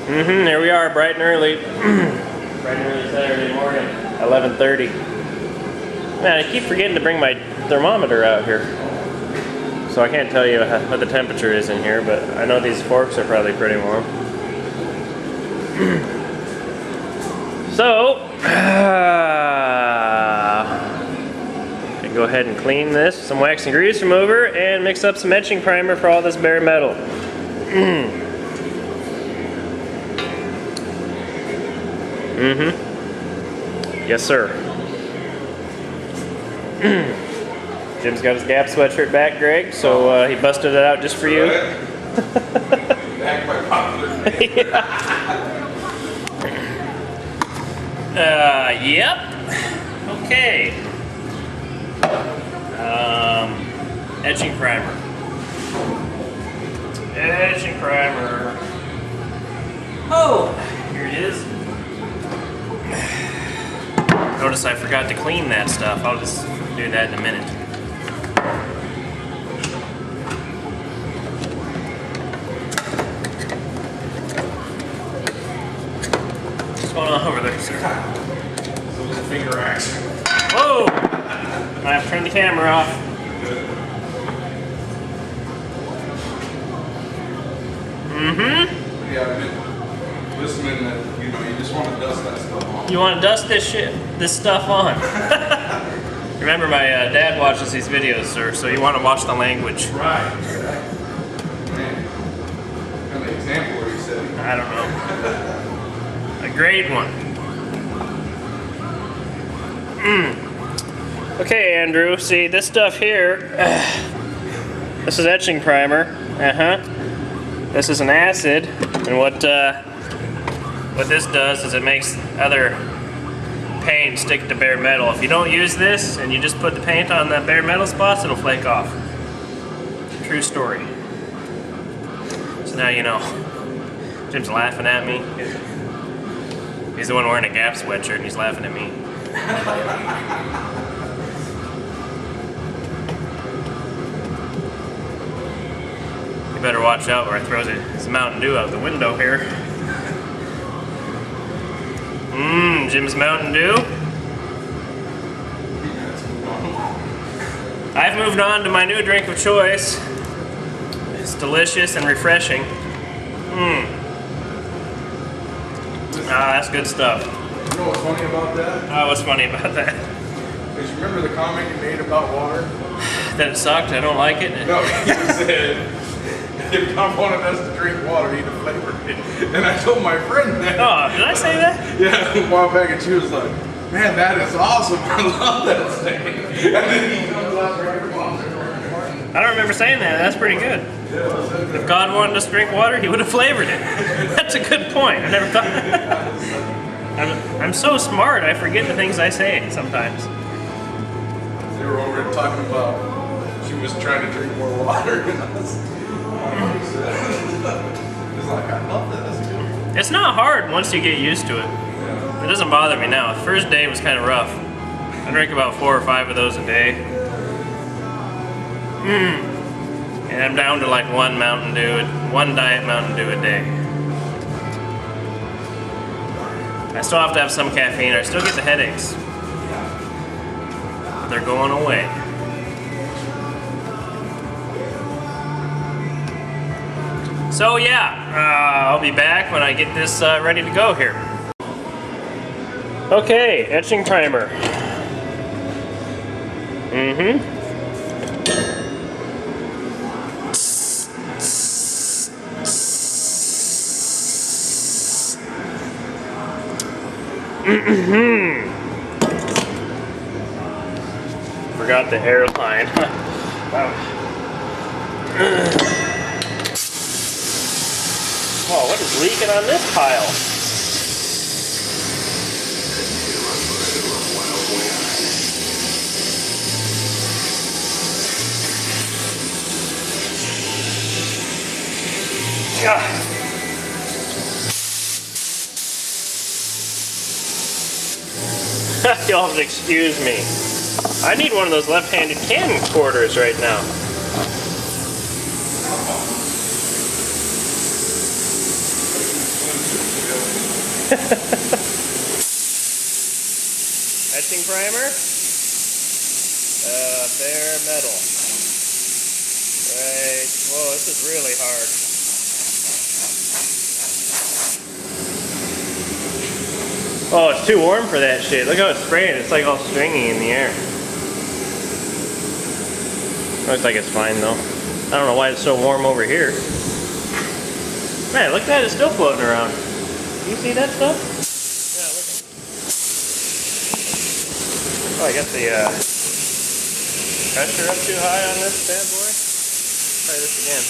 Here we are, bright and early. Bright and early Saturday morning, 11:30. Man, I keep forgetting to bring my thermometer out here. So I can't tell you what the temperature is in here, but I know these forks are probably pretty warm. So, I go ahead and clean this with some wax and grease remover and mix up some etching primer for all this bare metal. Yes, sir. Jim's got his Gap sweatshirt back, Greg, so he busted it out just for you. Back my popular name. Yep. Okay. Etching primer. Etching primer. Oh, here it is. Notice I forgot to clean that stuff. I'll just do that in a minute. What's going on over there, sir? It's a little finger action. Whoa! I have to turn the camera off. Yeah, I've been listening that, you know, you just want to dust that stuff off. You want to dust this stuff on. Remember, my dad watches these videos, sir, so you want to watch the language. Right. Man, kind of example what he said. I don't know. A great one. Okay, Andrew, see this stuff here, this is etching primer. This is an acid, and what this does is it makes other paint stick to bare metal. If you don't use this and you just put the paint on the bare metal spots, it'll flake off. True story. So now you know. Jim's laughing at me. He's the one wearing a Gap sweatshirt and he's laughing at me. You better watch out where I throw this Mountain Dew out the window here. Jim's Mountain Dew. I've moved on to my new drink of choice. It's delicious and refreshing. That's good stuff. You know what's funny about that? What's funny about that? Because you remember the comment you made about water? That it sucked, I don't like it? No, you said, if Tom wanted us to drink water, he'd have flavored it. And I told my friend that. Oh, did I say that? Yeah, a while back, and she was like, man, that is awesome. I love that thing. And then he comes out drinking water. I don't remember saying that. That's pretty good. If God wanted us to drink water, he would have flavored it. That's a good point. I never thought. I'm so smart, I forget the things I say sometimes. They were over talking about she was trying to drink more water. And I was like, I love that. That's good. It's not hard once you get used to it. It doesn't bother me now. The first day was kind of rough. I drink about 4 or 5 of those a day. And I'm down to like one Diet Mountain Dew a day. I still have to have some caffeine. I still get the headaches. But they're going away. So yeah, I'll be back when I get this ready to go here. Okay, etching primer. Forgot the airline. Oh, what is leaking on this pile? You'll have to excuse me. I need one of those left-handed camcorders right now. Etching primer. Bare metal. Right. Whoa, this is really hard. Oh, it's too warm for that shit. Look how it's spraying. It's like all stringy in the air. Looks like it's fine though. I don't know why it's so warm over here. Man, look at that. It's still floating around. You see that stuff? Yeah, look. Oh, I got the pressure up too high on this bad boy. Try this again.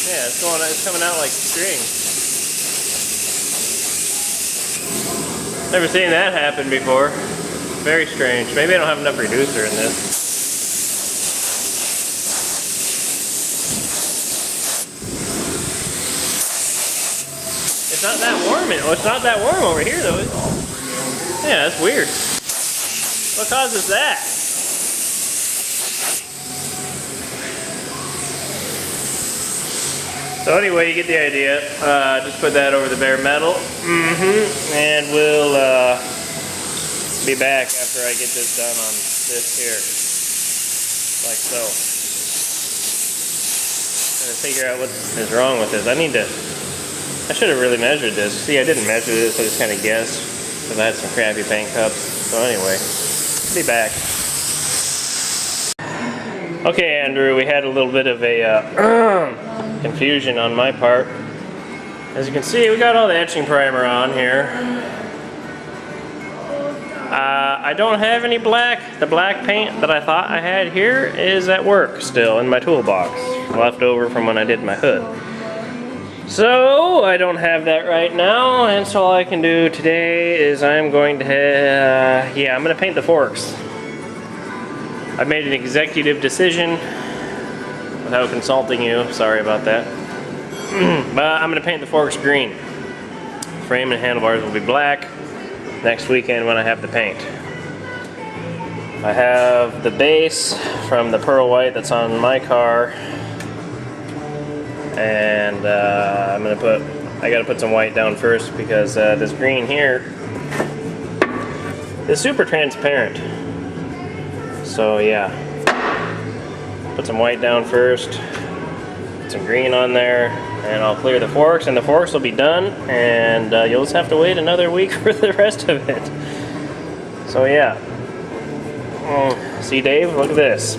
Yeah, it's coming out like string. Never seen that happen before. Very strange. Maybe I don't have enough reducer in this. It's not that warm. It's not that warm over here though. Yeah, that's weird. What causes that? So anyway, you get the idea. Just put that over the bare metal. And we'll be back after I get this done on this here. Like so. Trying to figure out what is wrong with this. I should have really measured this. See, I didn't measure this, I just kind of guessed. Because I had some crappy paint cups. So anyway, be back. Okay, Andrew, we had a little bit of a confusion on my part. As you can see, we got all the etching primer on here. I don't have any black. The black paint that I thought I had here is at work still in my toolbox, left over from when I did my hood. So I don't have that right now, and so all I can do today is I'm going to I'm going to paint the forks. I made an executive decision without consulting you. Sorry about that. But I'm going to paint the forks green. Frame and handlebars will be black next weekend when I have the paint. I have the base from the pearl white that's on my car, and I gotta put some white down first because this green here is super transparent. So yeah, put some white down first, put some green on there, and I'll clear the forks, and the forks will be done, and you'll just have to wait another week for the rest of it. So yeah. See, Dave? Look at this.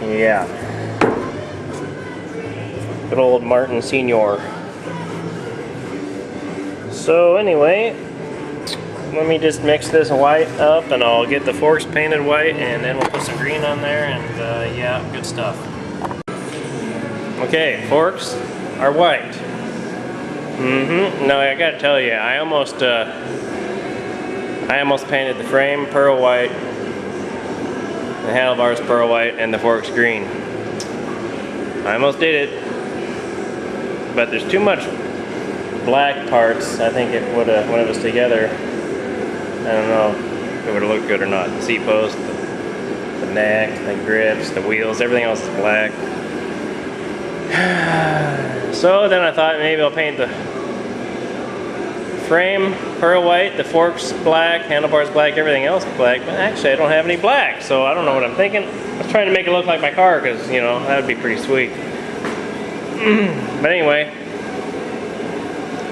Yeah. Good old Martin Senior. So anyway, let me just mix this white up, and I'll get the forks painted white, and then we'll put some green on there, and yeah, good stuff. Okay, forks are white. No, I gotta tell you, I almost painted the frame pearl white, the handlebars pearl white, and the forks green. I almost did it, but there's too much black parts. I think it would have, when it was together, I don't know if it would have looked good or not. The seat post, the neck, the grips, the wheels, everything else is black. So then I thought maybe I'll paint the frame pearl white, the forks black, handlebars black, everything else black, but actually I don't have any black, so I don't know what I'm thinking. I was trying to make it look like my car because, you know, that would be pretty sweet. But anyway,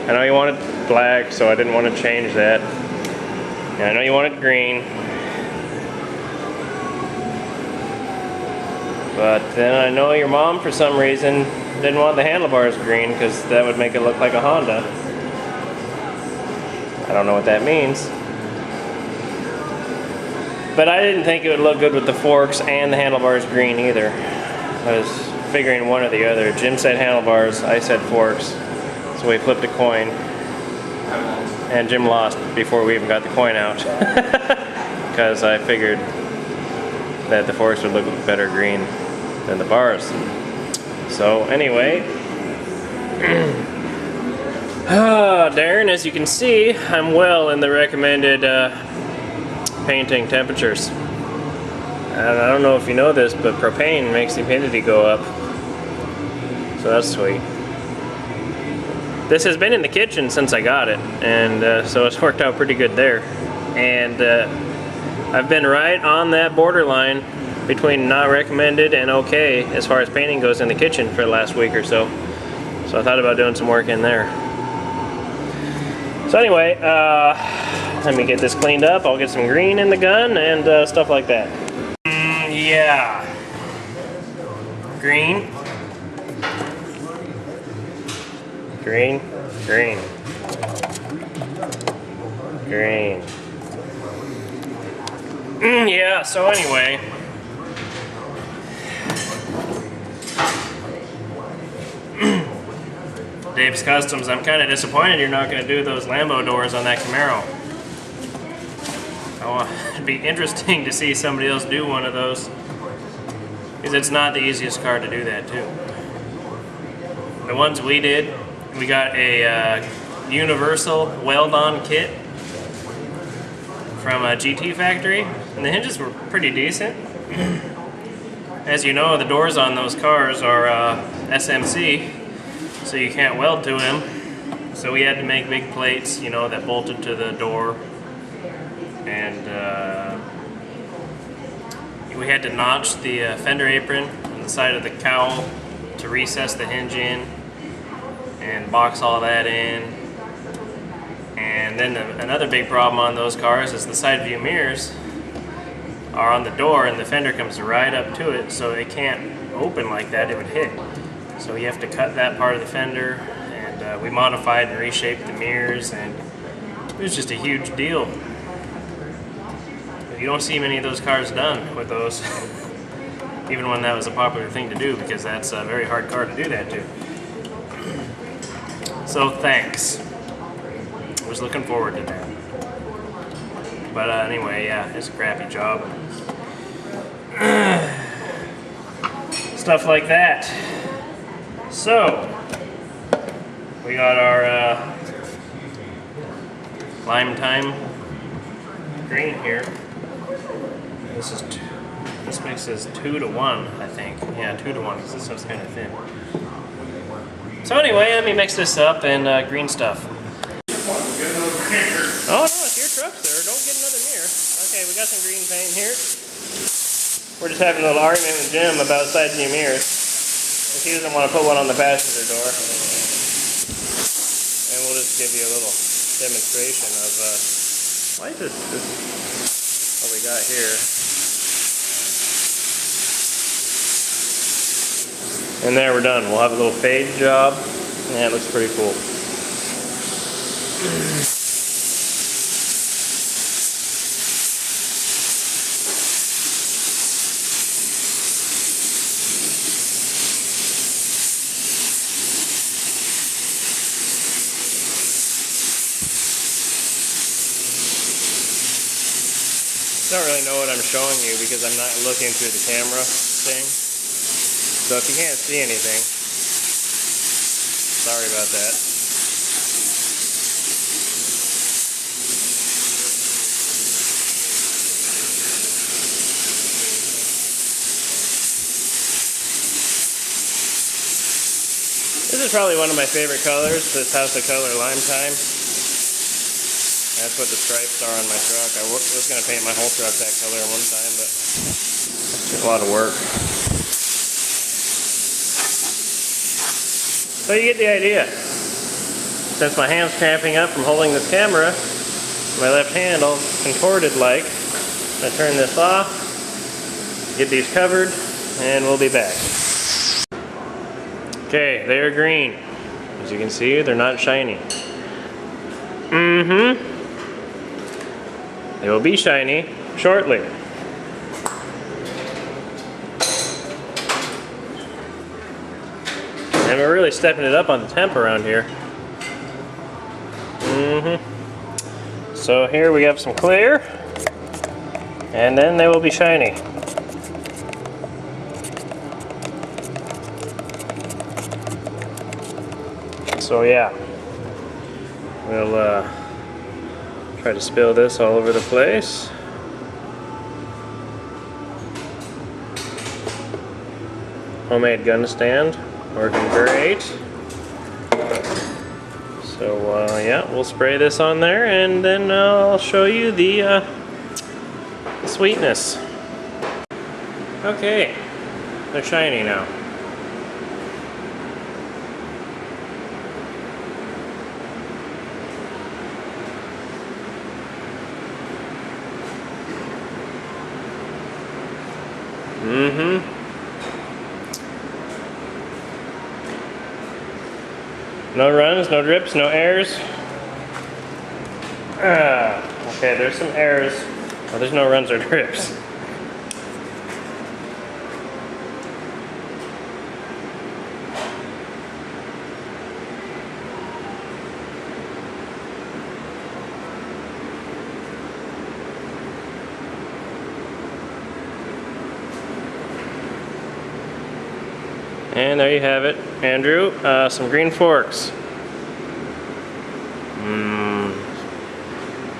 I know you wanted black, so I didn't want to change that. And I know you wanted green, but then I know your mom for some reason didn't want the handlebars green because that would make it look like a Honda. I don't know what that means. But I didn't think it would look good with the forks and the handlebars green either. I was figuring one or the other. Jim said handlebars, I said forks. So we flipped a coin. And Jim lost before we even got the coin out. Because I figured that the forks would look better green than the bars. So anyway. Darren, as you can see, I'm well in the recommended painting temperatures. And I don't know if you know this, but propane makes the humidity go up. So that's sweet. This has been in the kitchen since I got it, and so it's worked out pretty good there. And I've been right on that borderline between not recommended and okay as far as painting goes in the kitchen for the last week or so. So I thought about doing some work in there. So anyway, let me get this cleaned up. I'll get some green in the gun and stuff like that. Yeah. Green. Green. Green. Green. Yeah, so anyway. Dave's Customs, I'm kind of disappointed you're not going to do those Lambo doors on that Camaro. It'd be interesting to see somebody else do one of those, because it's not the easiest car to do that too. The ones we did, we got a universal weld-on kit from a GT factory, and the hinges were pretty decent. As you know, the doors on those cars are SMC, so you can't weld to them. So we had to make big plates, you know, that bolted to the door, and we had to notch the fender apron on the side of the cowl to recess the hinge in and box all that in. And then another big problem on those cars is the side view mirrors are on the door and the fender comes right up to it, so it can't open like that, it would hit. So you have to cut that part of the fender, and we modified and reshaped the mirrors, and it was just a huge deal. You don't see many of those cars done with those, even when that was a popular thing to do, because that's a very hard car to do that to. So thanks. I was looking forward to that. But anyway, yeah, it's a crappy job. Stuff like that. So, we got our lime thyme green here. This mix is 2 to 1, I think. Yeah, 2 to 1, because this one's kind of thin. So anyway, let me mix this up and green stuff. Oh no, it's your truck, sir. Don't get another mirror. Okay, we got some green paint here. We're just having a little argument with Jim about side view mirrors. He doesn't want to put one on the passenger door. And we'll just give you a little demonstration of why is this what we got here. And there, we're done. We'll have a little fade job. Yeah, it looks pretty cool. I don't really know what I'm showing you because I'm not looking through the camera thing. So if you can't see anything, sorry about that. This is probably one of my favorite colors, this House of Color Lime Thyme. That's what the stripes are on my truck. I was going to paint my whole truck that color one time, but it's a lot of work. So you get the idea. Since my hand's cramping up from holding this camera, my left hand all contorted like, I'm going to turn this off, get these covered, and we'll be back. Okay, they're green. As you can see, they're not shiny. They will be shiny shortly. And we're really stepping it up on the temp around here. So here we have some clear, and then they will be shiny. So yeah, we'll try to spill this all over the place. Homemade gun stand. Working great. So yeah, we'll spray this on there and then I'll show you the sweetness. Okay, they're shiny now. No runs, no drips, no errors. Okay, there's some errors. Oh, there's no runs or drips. And there you have it, Andrew. Some green forks.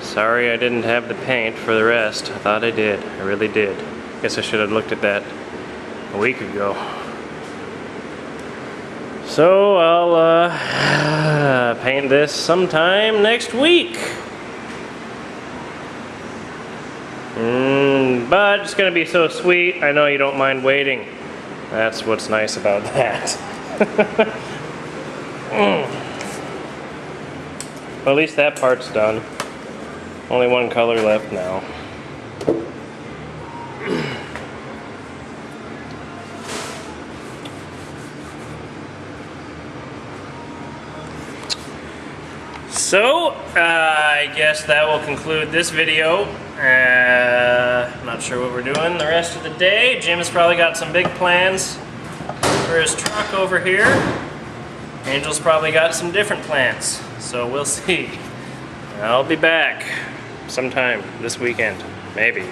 Sorry I didn't have the paint for the rest. I thought I did. I really did. Guess I should have looked at that a week ago. So I'll paint this sometime next week. But it's gonna be so sweet. I know you don't mind waiting. That's what's nice about that. Well, at least that part's done. Only one color left now. So, I guess that will conclude this video. I'm not sure what we're doing the rest of the day. Jim's probably got some big plans for his truck over here. Angel's probably got some different plans, so we'll see. I'll be back sometime this weekend, maybe.